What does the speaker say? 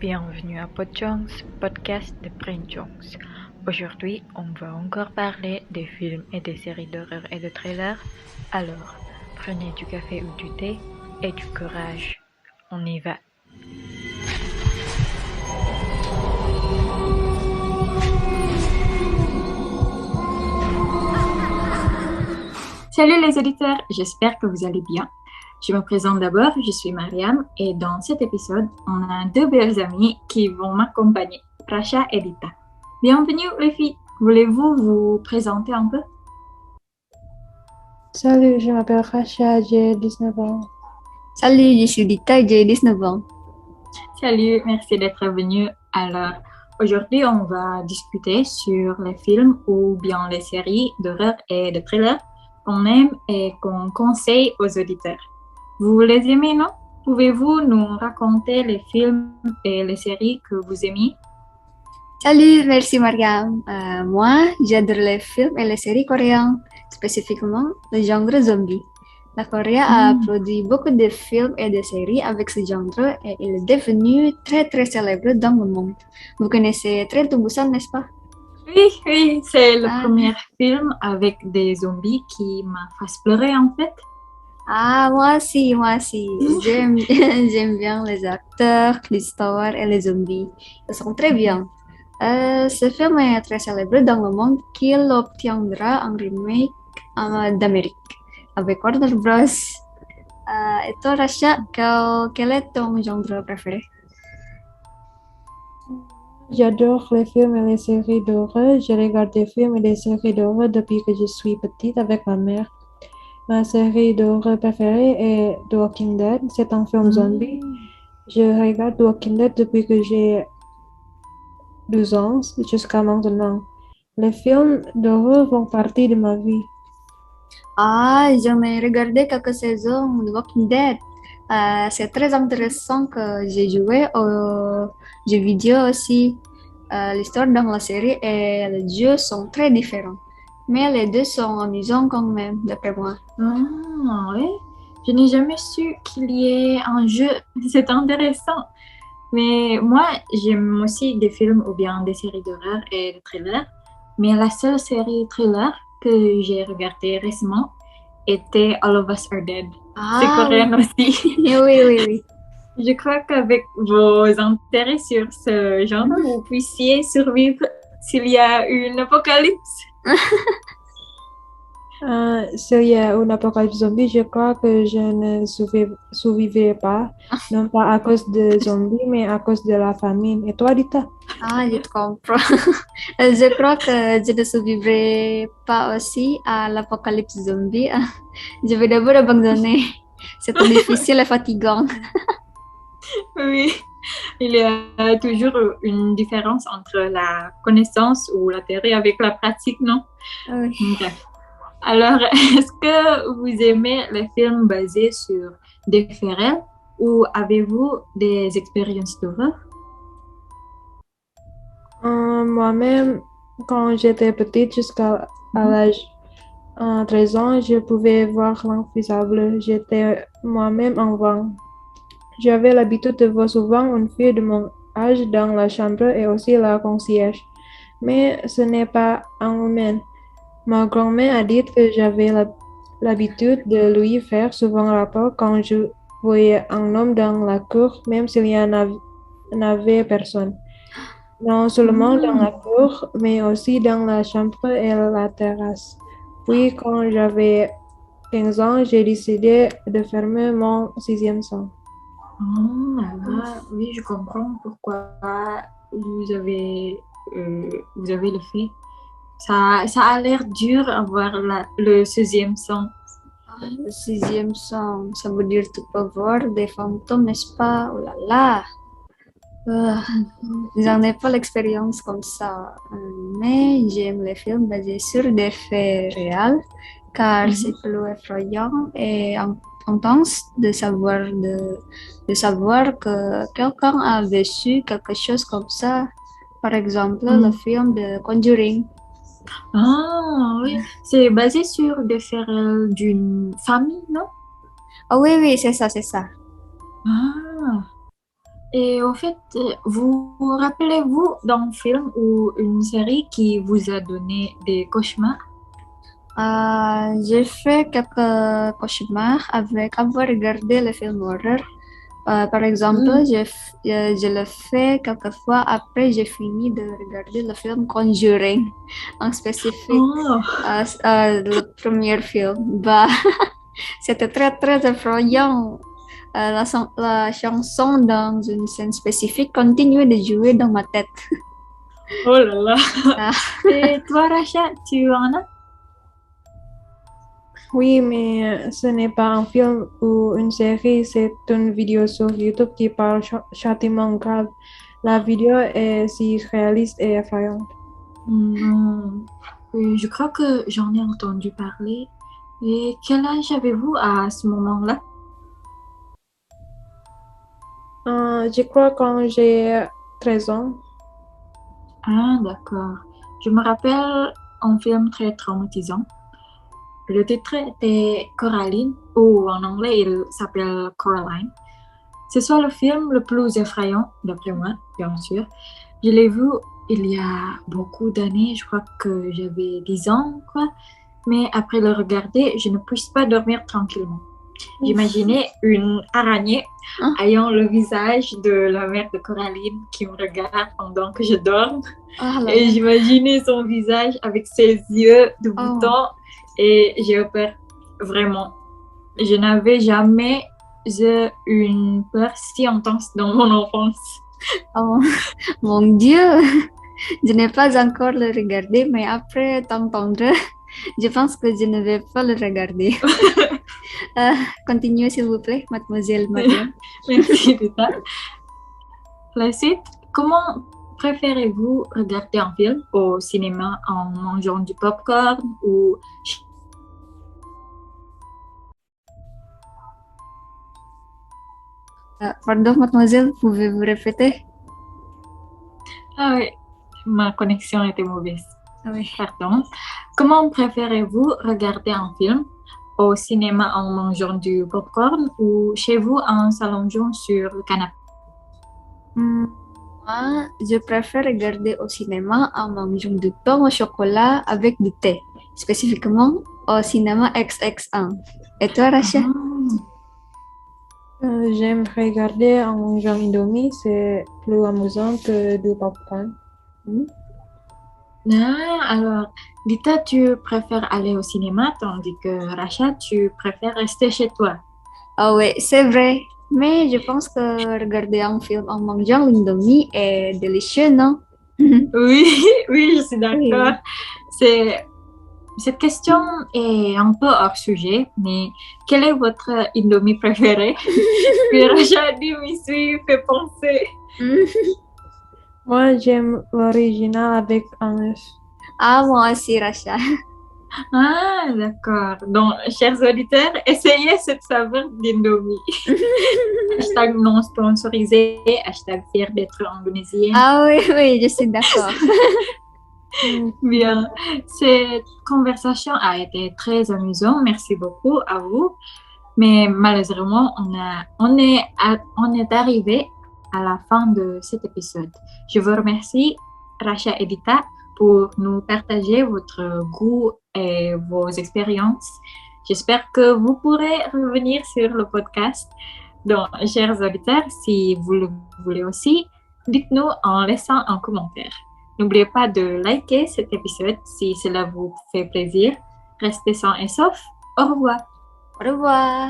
Bienvenue à Podjongs, podcast de Prinjongs. Aujourd'hui, on va encore parler des films et des séries d'horreur et de thrillers. Alors, prenez du café ou du thé et du courage. On y va. Salut les auditeurs, j'espère que vous allez bien. Je me présente d'abord, je suis Mariam et dans cet épisode, on a deux belles amies qui vont m'accompagner, Rasha et Dita. Bienvenue les filles, voulez-vous vous présenter un peu? Salut, je m'appelle Rasha, j'ai 19 ans. Salut, je suis Dita, j'ai 19 ans. Salut, merci d'être venu. Alors, aujourd'hui, on va discuter sur les films ou bien les séries d'horreur et de thriller qu'on aime et qu'on conseille aux auditeurs. Vous les aimez, non? Pouvez-vous nous raconter les films et les séries que vous aimez? Salut, merci Mariam. Moi, j'adore les films et les séries coréens, spécifiquement le genre zombie. La Corée a produit beaucoup de films et de séries avec ce genre et il est devenu très très célèbre dans le monde. Vous connaissez Train to Busan, n'est-ce pas? Oui, c'est le premier film avec des zombies qui m'a fait pleurer en fait. Moi aussi. J'aime, j'aime bien les acteurs, l'histoire et les zombies. Ils sont très bien. Ce film est très célèbre dans le monde qu'il obtiendra un remake d'Amérique avec Warner Bros. Et toi, Rasha, quel est ton genre préféré? J'adore les films et les séries d'horreur. Je regarde des films et des séries d'horreur depuis que je suis petite avec ma mère. Ma série d'horreur préférée est The Walking Dead. C'est un film zombie. Je regarde The Walking Dead depuis que j'ai 12 ans jusqu'à maintenant. Les films d'horreur font partie de ma vie. J'en ai regardé quelques saisons de Walking Dead. C'est très intéressant que j'ai joué aux jeux vidéo aussi. L'histoire dans la série et le jeu sont très différents. Mais les deux sont amusants quand même, d'après moi. Oui, je n'ai jamais su qu'il y ait un jeu, c'est intéressant. Mais moi, j'aime aussi des films ou bien des séries d'horreur et de thrillers. Mais la seule série thriller que j'ai regardée récemment était All of Us Are Dead. C'est coréen aussi. Oui. Je crois qu'avec vos intérêts sur ce genre, vous puissiez survivre s'il y a une apocalypse. S'il y a une apocalypse zombie, je crois que je ne survivrai pas, non pas à cause de zombies, mais à cause de la famine. Et toi, Dita? Je te comprends. Je crois que je ne survivrai pas aussi à l'apocalypse zombie. Je vais d'abord abandonner. C'est trop difficile et fatigant. Oui, il y a toujours une différence entre la connaissance ou la théorie avec la pratique, non? Oui. Bref. Alors, est-ce que vous aimez les films basés sur des faits réels ou avez-vous des expériences d'horreur? Moi-même, quand j'étais petite, jusqu'à l'âge 13 ans, je pouvais voir l'invisible. J'étais moi-même enfant. J'avais l'habitude de voir souvent une fille de mon âge dans la chambre et aussi la concierge. Mais ce n'est pas un humain. Ma grand-mère a dit que j'avais l'habitude de lui faire souvent rapport quand je voyais un homme dans la cour, même s'il y en avait personne. Non seulement dans la cour, mais aussi dans la chambre et la terrasse. Puis, quand j'avais 15 ans, j'ai décidé de fermer mon sixième sens. Oui, je comprends pourquoi vous avez le fait. Ça a l'air dur avoir le sixième sens. Le sixième sens, ça veut dire tu peux voir des fantômes, n'est-ce pas? Oh là là! J'en ai pas l'expérience comme ça, mais j'aime les films basés sur des faits réels, car c'est plus effrayant et intense de savoir que quelqu'un a vécu quelque chose comme ça. Par exemple, le film de Conjuring. Oui, c'est basé sur des faits réels d'une famille, non? Oui, c'est ça. Et au fait, vous rappelez-vous d'un film ou une série qui vous a donné des cauchemars? J'ai fait quelques cauchemars avec avoir regardé les films horreur. Par exemple, je le fais quelquefois après j'ai fini de regarder le film Conjuring, en spécifique Oh, le premier film. Bah, c'était très très effrayant. La chanson dans une scène spécifique continue de jouer dans ma tête. oh là là. Ah, Et toi, Racha, tu en as? Oui, mais ce n'est pas un film ou une série, c'est une vidéo sur YouTube qui parle châtiment grave. La vidéo est si réaliste et effrayante. Non. Je crois que j'en ai entendu parler. Et quel âge avez-vous à ce moment-là? Je crois quand j'ai 13 ans. Ah, d'accord. Je me rappelle un film très traumatisant. Le titre était Coraline, ou en anglais il s'appelle Coraline. C'est soit le film le plus effrayant, d'après moi, bien sûr. Je l'ai vu il y a beaucoup d'années, je crois que j'avais 10 ans, quoi. Mais après le regarder, je ne puisse pas dormir tranquillement. J'imaginais une araignée Hein? ayant le visage de la mère de Coraline qui me regarde pendant que je dors. ah là Et là. j'imaginais son visage avec ses yeux de bouton et j'ai eu peur, vraiment. Je n'avais jamais eu une peur si intense dans mon enfance. Oh, mon Dieu, je n'ai pas encore le regardé, mais après t'entendre, je pense que je ne vais pas le regarder. Continuez s'il vous plaît, mademoiselle Mariam. Merci de ça. La suite, comment préférez-vous regarder un film au cinéma en mangeant du popcorn ou Pardon, mademoiselle, pouvez-vous répéter? Ah oui, ma connexion était mauvaise. Ah oui. Pardon. Comment préférez-vous regarder un film au cinéma en mangeant du popcorn ou chez vous en s'allongeant sur le canapé? Moi, je préfère regarder au cinéma en mangeant du pain au chocolat avec du thé, spécifiquement au cinéma XX1. Et toi, Rasha? J'aime regarder en mangeant Indomie, c'est plus amusant que du popcorn. Ah, alors, Dita, tu préfères aller au cinéma tandis que Racha, tu préfères rester chez toi. Ah oui, c'est vrai. Mais je pense que regarder un film en mangeant l'indomie est délicieux, non? Oui, oui, je suis d'accord. Oui. Cette question est un peu hors sujet, mais quel est votre Indomie préféré? Puis Racha dit, m'y suis fait penser. Moi, j'aime l'original avec un œuf. Ah, moi aussi, Rasha. Ah, d'accord. Donc, chers auditeurs, essayez cette saveur d'Indomie. Hashtag non sponsorisé, hashtag fier d'être indonésienne. Ah oui, oui, je suis d'accord. Bien, cette conversation a été très amusante. Merci beaucoup à vous. Mais malheureusement, on est arrivé à la fin de cet épisode. Je vous remercie, Racha et Dita, pour nous partager votre goût et vos expériences. J'espère que vous pourrez revenir sur le podcast. Donc, chers auditeurs, si vous le voulez aussi, dites-nous en laissant un commentaire. N'oubliez pas de liker cet épisode si cela vous fait plaisir. Restez sains et saufs. Au revoir. Au revoir.